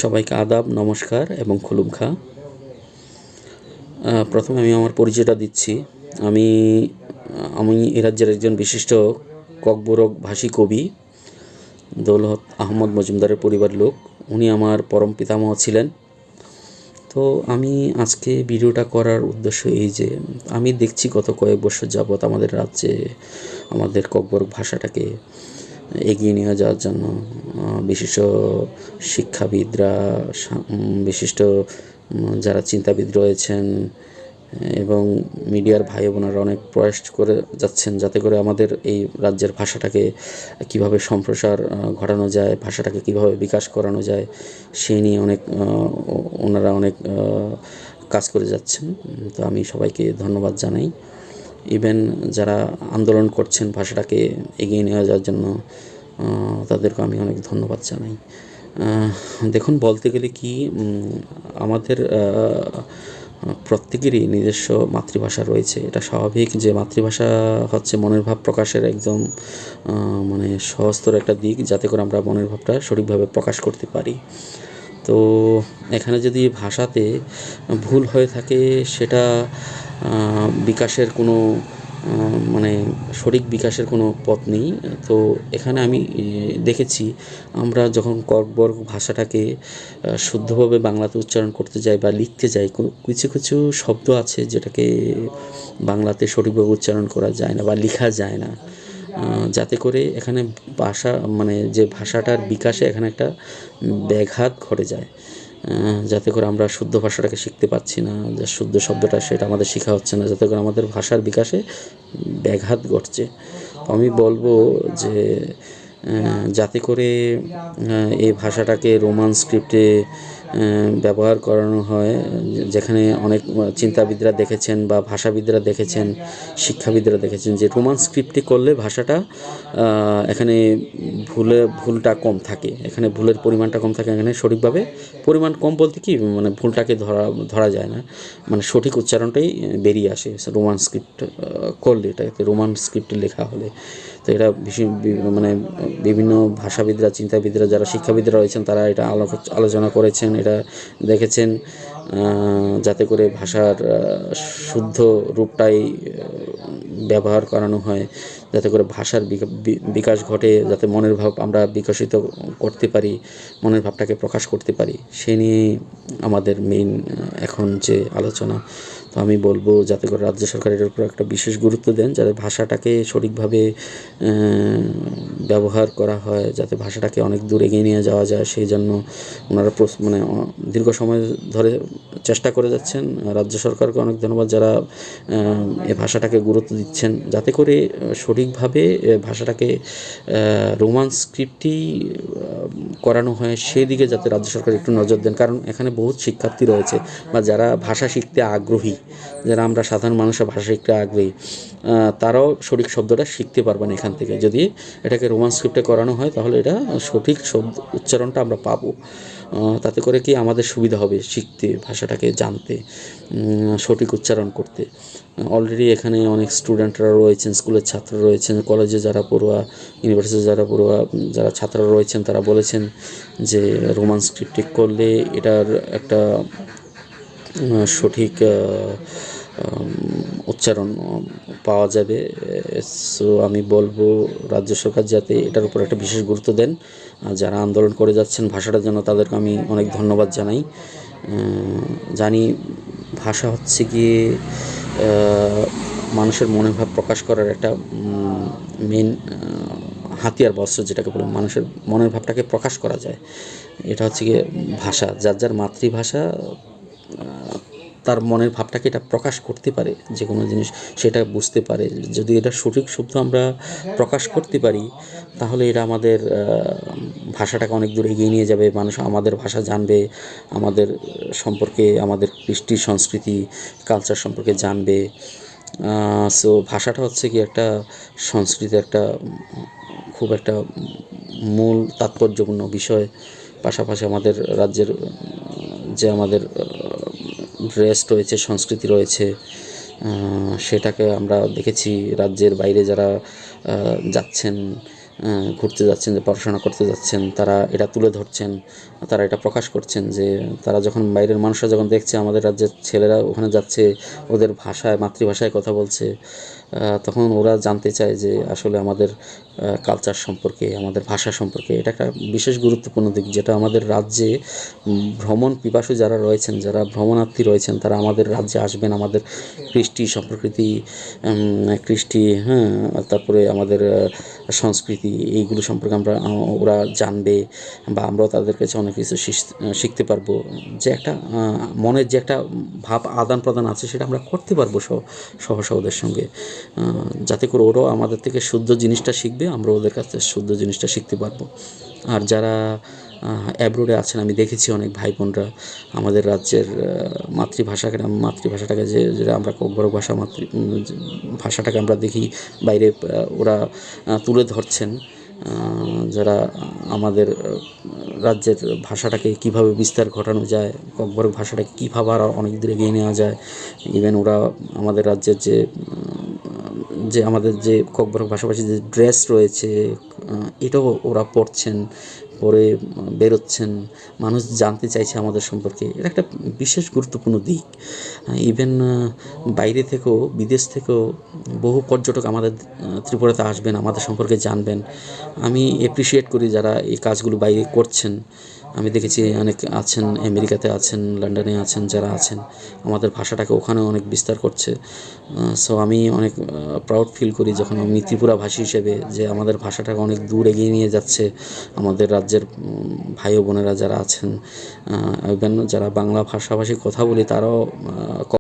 সবাইকে আদাব, নমস্কার এবং খুলুম খাঁ। প্রথমে আমি আমার পরিচয়টা দিচ্ছি। আমি আমি এ রাজ্যের একজন বিশিষ্ট ককবরক ভাষী কবি দৌলত আহমদ মজুমদারের পরিবার লোক। উনি আমার পরম পিতামহ ছিলেন। তো আমি আজকে ভিডিওটা করার উদ্দেশ্য এই যে আমি দেখছি গত কয়েক বছর যাবৎ আমাদের রাজ্যে আমাদের ককবরক ভাষাটাকে এগিয়ে নিয়ে যাওয়ার জন্য বিশিষ্ট শিক্ষাবিদরা, বিশিষ্ট যারা চিন্তাবিদ রয়েছেন এবং মিডিয়ার ভাই বোনেরা অনেক প্রয়াস করে যাচ্ছেন যাতে করে আমাদের এই রাজ্যের ভাষাটাকে কিভাবে সম্প্রসার ঘটানো যায়, ভাষাটাকে কিভাবে বিকাশ করানো যায় সেই নিয়ে ওনারা অনেক কাজ করে যাচ্ছেন। তো আমি সবাইকে ধন্যবাদ জানাই। ইভেন যারা আন্দোলন করছেন ভাষাটাকে এগিয়ে নিয়ে যাওয়ার জন্য, তাদেরকে আমি অনেক ধন্যবাদ জানাই। দেখুন, বলতে গেলে কি আমাদের প্রত্যেকেরই নিজস্ব মাতৃভাষা রয়েছে। এটা স্বাভাবিক যে মাতৃভাষা হচ্ছে মনের ভাব প্রকাশের একদম মানে সহজতর একটা দিক, যাতে করে আমরা মনের ভাবটা সঠিকভাবে প্রকাশ করতে পারি। তো এখানে যদি ভাষাতে ভুল হয়ে থাকে সেটা বিকাশের কোনো মানে সঠিক বিকাশের কোনো পথ নেই। তো এখানে আমি দেখেছি আমরা যখন ককবরক ভাষাটাকে শুদ্ধভাবে বাংলাতে উচ্চারণ করতে যাই বা লিখতে যাই, কিছু কিছু শব্দ আছে যেটাকে বাংলাতে সঠিকভাবে উচ্চারণ করা যায় না বা লেখা যায় না, যাতে করে এখানে মানে যে ভাষাটার বিকাশে এখানে একটা ব্যাঘাত ঘটে যায়, যাতে করে আমরা শুদ্ধ ভাষাটাকে শিখতে পারছি না, যে শুদ্ধ শব্দটা সেটা আমাদের শেখা হচ্ছে না, যাতে করে আমাদের ভাষার বিকাশে ব্যাঘাত ঘটছে। তো আমি বলবো যে যাতে করে এই ভাষাটাকে রোমান স্ক্রিপ্টে ব্যবহার করানো হয়, যেখানে অনেক চিন্তাবিদরা দেখেছেন বা ভাষাবিদরা দেখেছেন, শিক্ষাবিদরা দেখেছেন যে রোমান স্ক্রিপ্টে করলে ভাষাটা এখানে ভুলটা কম থাকে, এখানে ভুলের পরিমাণটা কম থাকে। এখানে সঠিকভাবে পরিমাণ কম বলতে কি মানে ভুলটাকে ধরা যায় না, মানে সঠিক উচ্চারণটাই বেরিয়ে আসে রোমান স্ক্রিপ্ট করলে, এটাকে রোমান স্ক্রিপ্টে লেখা হলে। তো এটা মানে বিভিন্ন ভাষাবিদরা, চিন্তাবিদরা, যারা শিক্ষাবিদরা রয়েছেন তারা এটা আলোচনা করেছেন, এটা দেখেছেন, যাতে করে ভাষার শুদ্ধ রূপটাই ব্যবহার করানো হয়, যাতে করে ভাষার বিকাশ ঘটে, যাতে মনের ভাব আমরা বিকশিত করতে পারি, মনের ভাবটাকে প্রকাশ করতে পারি। সে নিয়ে আমাদের মেইন এখন যে আলোচনা। তো আমি বলবো যাতে করে রাজ্য সরকারের উপর একটা বিশেষ গুরুত্ব দেন, যাতে ভাষাটাকে সঠিকভাবে ব্যবহার করা হয়, যাতে ভাষাটাকে অনেক দূর এগিয়ে নিয়ে যাওয়া যায়। সেই জন্য ওনারা মানে দীর্ঘ সময় ধরে চেষ্টা করে যাচ্ছেন। রাজ্য সরকারকে অনেক ধন্যবাদ যারা এই ভাষাটাকে গুরুত্ব দিচ্ছেন, যাতে করে সঠিকভাবে ভাষাটাকে রোমান স্ক্রিপ্টেই করানো হয় সেদিকে যাতে রাজ্য সরকার একটু নজর দেন। কারণ এখানে বহুত শিক্ষার্থী রয়েছে বা যারা ভাষা শিখতে আগ্রহী, যারা আমরা সাধারণ মানুষের ভাষা শিখতে আগ্রহী, তারাও সঠিক শব্দটা শিখতে পারবেন এখান থেকে। যদি এটাকে রোমান স্ক্রিপ্টে করানো হয় তাহলে এটা সঠিক শব্দ উচ্চারণটা আমরা পাবো। তাতে করে কি আমাদের সুবিধা হবে শিখতে, ভাষাটাকে জানতে, সঠিক উচ্চারণ করতে। অলরেডি এখানে অনেক স্টুডেন্টরা রয়েছেন, স্কুলের ছাত্র রয়েছেন, কলেজে যারা পড়ুয়া, ইউনিভার্সিটি যারা পড়ুয়া, যারা ছাত্ররা রয়েছেন তারা বলেছেন যে রোমান স্ক্রিপ্টে করলে এটার একটা সঠিক উচ্চারণ পাওয়া যাবে। সো আমি বলবো রাজ্য সরকার যাতে এটার উপর একটা বিশেষ গুরুত্ব দেন। যারা আন্দোলন করে যাচ্ছেন ভাষাটার জন্য তাদেরকে আমি অনেক ধন্যবাদ জানাই। জানি ভাষা হচ্ছে গিয়ে মানুষের মনের ভাব প্রকাশ করার একটা মেন হাতিয়ার, বস্ত্র যেটাকে বলে মানুষের মনের ভাবটাকে প্রকাশ করা যায়। এটা হচ্ছে গিয়ে ভাষা, যার যার মাতৃভাষা তার মনের ভাবটাকে এটা প্রকাশ করতে পারে, যে কোনো জিনিস সেটা বুঝতে পারে। যদি এটা সঠিক শব্দ আমরা প্রকাশ করতে পারি তাহলে এটা আমাদের ভাষাটাকে অনেক দূর এগিয়ে নিয়ে যাবে। মানুষ আমাদের ভাষা জানবে, আমাদের সম্পর্কে, আমাদের কৃষ্টি সংস্কৃতি কালচার সম্পর্কে জানবে। সো ভাষাটা হচ্ছে কি একটা সংস্কৃতি, একটা খুব একটা মূল তাৎপর্যপূর্ণ বিষয়। পাশাপাশি আমাদের রাজ্যের যে আমাদের ড্রেস রয়েছে, সংস্কৃতি রয়েছে, সেটাকে আমরা দেখেছি রাজ্যের বাইরে যারা যাচ্ছেন ঘুরতে যাচ্ছেন, যে পড়াশোনা করতে যাচ্ছেন, তারা এটা তুলে ধরছেন, তারা এটা প্রকাশ করছেন যে তারা যখন বাইরের মানুষরা যখন দেখছে আমাদের রাজ্যের ছেলেরা ওখানে যাচ্ছে, ওদের ভাষায়, মাতৃভাষায় কথা বলছে, তখন ওরা জানতে চায় যে আসলে আমাদের কালচার সম্পর্কে, আমাদের ভাষা সম্পর্কে। এটা একটা বিশেষ গুরুত্বপূর্ণ দিক, যেটা আমাদের রাজ্যে ভ্রমণ পিপাসু যারা রয়েছেন, যারা ভ্রমণার্থী রয়েছেন, তারা আমাদের রাজ্যে আসবেন, আমাদের কৃষ্টি সংস্কৃতি, কৃষ্টি, হ্যাঁ, তারপরে আমাদের সংস্কৃতি, এইগুলো সম্পর্কে ওরা জানবে, বা আমরাও তাদের কাছে অনেক কিছু শিখতে পারবো। যে একটা মনের যে একটা ভাব আদান প্রদান আছে, সেটা আমরা করতে পারবো সহসা ওদের সঙ্গে, যাতে করে ওরাও আমাদের থেকে শুদ্ধ জিনিসটা শিখবে, আমরা ওদের কাছ থেকে শুদ্ধ জিনিসটা শিখতে পারবো। আর যারা অ্যাব্রোডে আছেন, আমি দেখেছি অনেক ভাই বোনরা আমাদের রাজ্যের মাতৃভাষাটাকে যেটা আমরা বড় ভাষাটাকে আমরা দেখি বাইরে ওরা তুলে ধরছেন, যারা আমাদের রাজ্যের ভাষাটাকে কীভাবে বিস্তার ঘটানো যায়, ককবরক ভাষাটাকে কীভাবে আরও অনেক দূরে এগিয়ে নেওয়া যায়। ইভেন ওরা আমাদের রাজ্যের যে আমাদের যে ককবরক ভাষাভাষী যে ড্রেস রয়েছে, এটাও ওরা পরে বেরোচ্ছেন, মানুষ জানতে চাইছে আমাদের সম্পর্কে। এটা একটা বিশেষ গুরুত্বপূর্ণ দিক। ইভেন বাইরে থেকেও, বিদেশ থেকেও বহু পর্যটক আমাদের ত্রিপুরাতে আসবেন, আমাদের সম্পর্কে জানবেন। আমি অ্যাপ্রিসিয়েট করি যারা এই কাজগুলো বাইরে করছেন। আমি দেখেছি অনেক আছেন, আমেরিকাতে আছেন, লন্ডনে আছেন, যারা আছেন আমাদের ভাষাটাকে ওখানে অনেক বিস্তার করছে। সো আমি অনেক প্রাউড ফিল করি যখন আমি ত্রিপুরাভাষী হিসেবে, যে আমাদের ভাষাটাকে অনেক দূর এগিয়ে নিয়ে যাচ্ছে আমাদের রাজ্যের ভাই ও বোনেরা যারা আছেন। ইভেন যারা বাংলা ভাষাভাষী কথা বলি, তারাও